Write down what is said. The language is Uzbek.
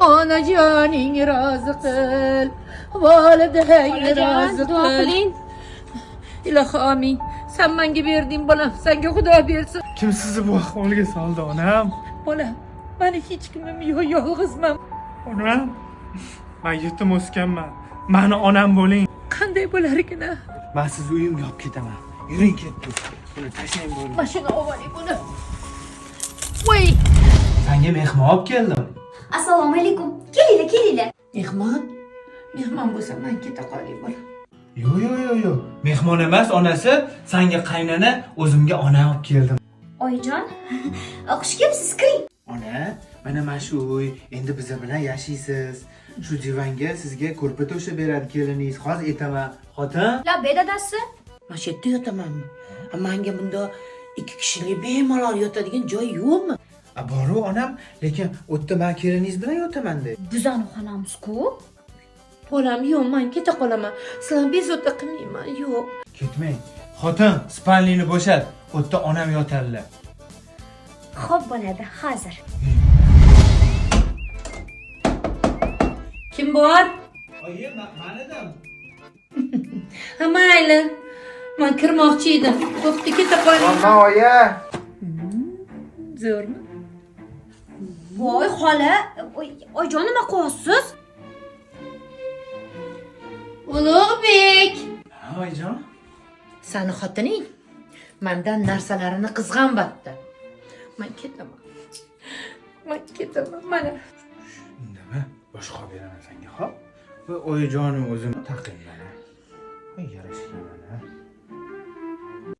onajoning rozi qil, volidangni rozi duo qil. qiling. Ilohi amin. Sen menga berding bolam, senga Xudo bersin. Kim sizni bu ahvolga soldi, onam? Bolam, meni hech kimim yo'q, yolg'izman. Onam, men yetim o'sganman. Meni onam bo'ling. Qanday bo'lar ekan? Men sizni uyimga olib ketaman. Yuring ketdik. Buni tashlang bo'ldi. Mashina oling buni. Voy! Senga mehmon olib keldim. Assalomu alaykum. Kelinglar. Mehmon bo'lsa men keta qolay bolam. Yo'q. Mehmon emas, onasi. Senga qaynona, o'zimga ona olib keldim. Oyijon, xush kelibsiz, kiring. Ona, mana shu uy, endi biz bilan yashaysiz. Shu divanga sizga ko'rpa to'shab beradi keliningiz. Hozir aytaman, xotin. Labbe dadasi. Men shu yerda yotamanmi? Menga bunda 2 kishilik bemalol yotadigan joy yo'qmi? Boru onam, lekin o'tda men keliningiz bilan yotaman dedi. Bizani xonamiz-ku. Bolam, yo'q, men keta qolaman. Sizlarni bezovta qilmayman, yo'q. Ketmang. Xotin, spalnini bo'shat. O'tda onam yotarlar. Xo'p bo'ladi, hozir. Kim bor? Oyi, men edim. Ha, mayli. Men kirmoqchi edim. To'xta, keta qoling. Oyi. Zo'rmi? Voy, xola, oyijon nima qilyapsiz? Ulug'bek. Oyijon. Sani xotining mendan narsalarini qizg'anbatdi. Men ketaman. Mana. Indama, boshqa beraman senga, xo'p? Va oyijonim o'zim taqilman. Voy, yarashgan.